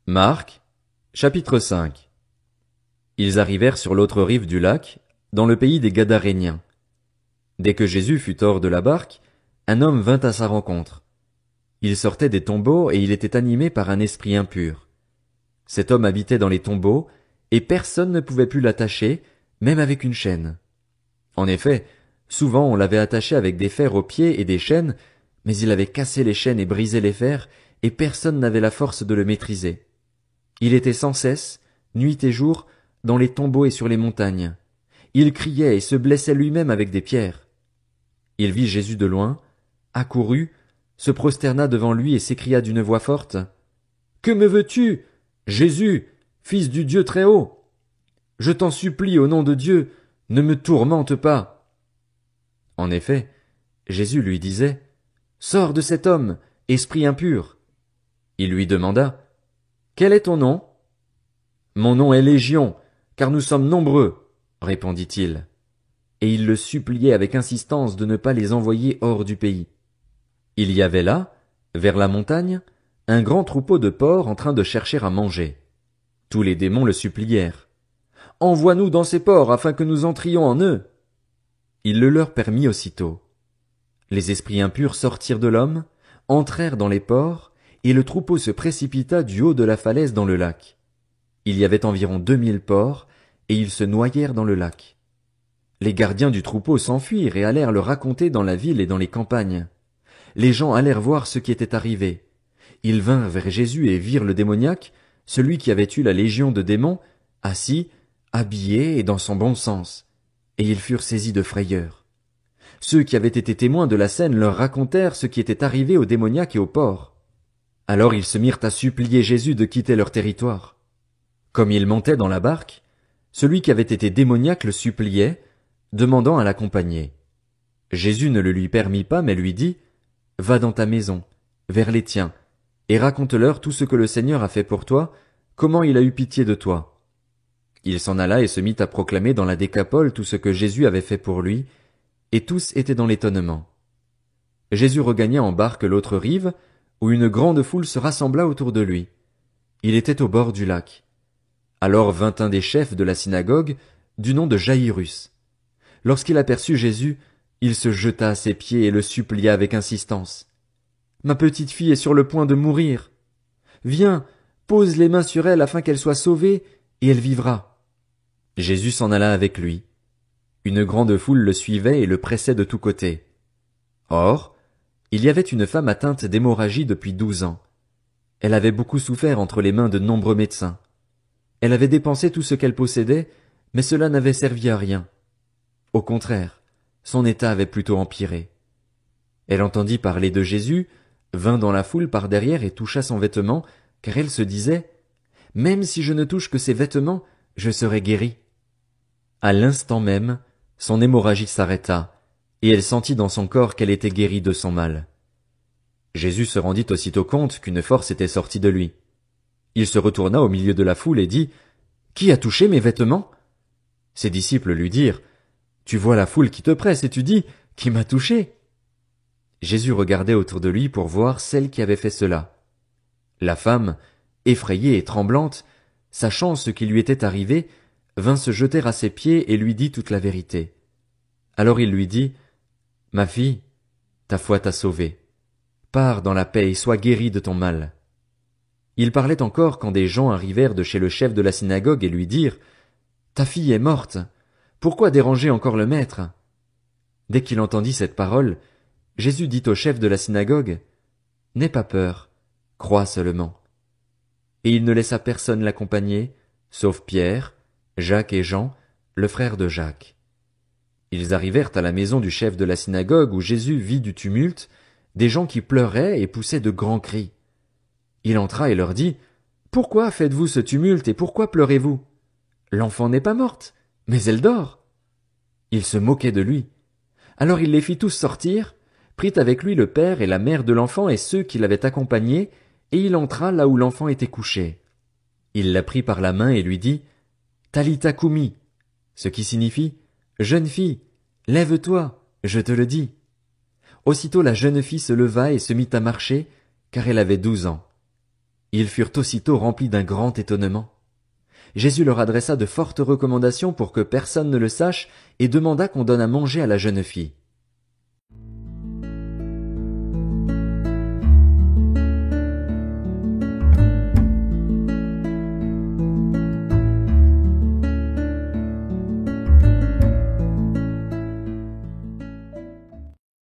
Marc, chapitre 5. Ils arrivèrent sur l'autre rive du lac, dans le pays des Gadaréniens. Dès que Jésus fut hors de la barque, un homme vint à sa rencontre. Il sortait des tombeaux et il était animé par un esprit impur. Cet homme habitait dans les tombeaux, et personne ne pouvait plus l'attacher, même avec une chaîne. En effet, souvent on l'avait attaché avec des fers aux pieds et des chaînes, mais il avait cassé les chaînes et brisé les fers, et personne n'avait la force de le maîtriser. Il était sans cesse, nuit et jour, dans les tombeaux et sur les montagnes. Il criait et se blessait lui-même avec des pierres. Il vit Jésus de loin, accourut, se prosterna devant lui et s'écria d'une voix forte. « Que me veux-tu, Jésus, fils du Dieu très haut? Je t'en supplie au nom de Dieu, ne me tourmente pas. » En effet, Jésus lui disait, « Sors de cet homme, esprit impur. » Il lui demanda, « Quel est ton nom? » « Mon nom est Légion, car nous sommes nombreux, » répondit-il. Et il le suppliait avec insistance de ne pas les envoyer hors du pays. Il y avait là, vers la montagne, un grand troupeau de porcs en train de chercher à manger. Tous les démons le supplièrent. « Envoie-nous dans ces porcs afin que nous entrions en eux. » Il le leur permit aussitôt. Les esprits impurs sortirent de l'homme, entrèrent dans les porcs, et le troupeau se précipita du haut de la falaise dans le lac. Il y avait environ 2000 porcs, et ils se noyèrent dans le lac. Les gardiens du troupeau s'enfuirent et allèrent le raconter dans la ville et dans les campagnes. Les gens allèrent voir ce qui était arrivé. Ils vinrent vers Jésus et virent le démoniaque, celui qui avait eu la légion de démons, assis, habillé et dans son bon sens. Et ils furent saisis de frayeur. Ceux qui avaient été témoins de la scène leur racontèrent ce qui était arrivé au démoniaque et aux porcs. Alors ils se mirent à supplier Jésus de quitter leur territoire. Comme il montait dans la barque, celui qui avait été démoniaque le suppliait, demandant à l'accompagner. Jésus ne le lui permit pas, mais lui dit, « Va dans ta maison, vers les tiens, et raconte-leur tout ce que le Seigneur a fait pour toi, comment il a eu pitié de toi. » Il s'en alla et se mit à proclamer dans la Décapole tout ce que Jésus avait fait pour lui, et tous étaient dans l'étonnement. Jésus regagna en barque l'autre rive, où une grande foule se rassembla autour de lui. Il était au bord du lac. Alors vint un des chefs de la synagogue, du nom de Jaïrus. Lorsqu'il aperçut Jésus, il se jeta à ses pieds et le supplia avec insistance. « Ma petite fille est sur le point de mourir. Viens, pose les mains sur elle afin qu'elle soit sauvée, et elle vivra. » Jésus s'en alla avec lui. Une grande foule le suivait et le pressait de tous côtés. Or, il y avait une femme atteinte d'hémorragie depuis 12 ans. Elle avait beaucoup souffert entre les mains de nombreux médecins. Elle avait dépensé tout ce qu'elle possédait, mais cela n'avait servi à rien. Au contraire, son état avait plutôt empiré. Elle entendit parler de Jésus, vint dans la foule par derrière et toucha son vêtement, car elle se disait, « Même si je ne touche que ses vêtements, je serai guérie. » À l'instant même, son hémorragie s'arrêta, et elle sentit dans son corps qu'elle était guérie de son mal. Jésus se rendit aussitôt compte qu'une force était sortie de lui. Il se retourna au milieu de la foule et dit, « Qui a touché mes vêtements ?» Ses disciples lui dirent, « Tu vois la foule qui te presse et tu dis, « Qui m'a touché ?» Jésus regardait autour de lui pour voir celle qui avait fait cela. La femme, effrayée et tremblante, sachant ce qui lui était arrivé, vint se jeter à ses pieds et lui dit toute la vérité. Alors il lui dit, « Ma fille, ta foi t'a sauvée. Pars dans la paix et sois guérie de ton mal. » Il parlait encore quand des gens arrivèrent de chez le chef de la synagogue et lui dirent, « Ta fille est morte. Pourquoi déranger encore le maître ?» Dès qu'il entendit cette parole, Jésus dit au chef de la synagogue, « N'aie pas peur, crois seulement. » Et il ne laissa personne l'accompagner, sauf Pierre, Jacques et Jean, le frère de Jacques. Ils arrivèrent à la maison du chef de la synagogue où Jésus vit du tumulte, des gens qui pleuraient et poussaient de grands cris. Il entra et leur dit, « Pourquoi faites-vous ce tumulte et pourquoi pleurez-vous? L'enfant n'est pas morte, mais elle dort. » Ils se moquaient de lui. Alors il les fit tous sortir, prit avec lui le père et la mère de l'enfant et ceux qui l'avaient accompagné, et il entra là où l'enfant était couché. Il la prit par la main et lui dit, « Talitha koumi » ce qui signifie, « Jeune fille, lève-toi, je te le dis. » Aussitôt la jeune fille se leva et se mit à marcher, car elle avait 12 ans. Ils furent aussitôt remplis d'un grand étonnement. Jésus leur adressa de fortes recommandations pour que personne ne le sache et demanda qu'on donne à manger à la jeune fille.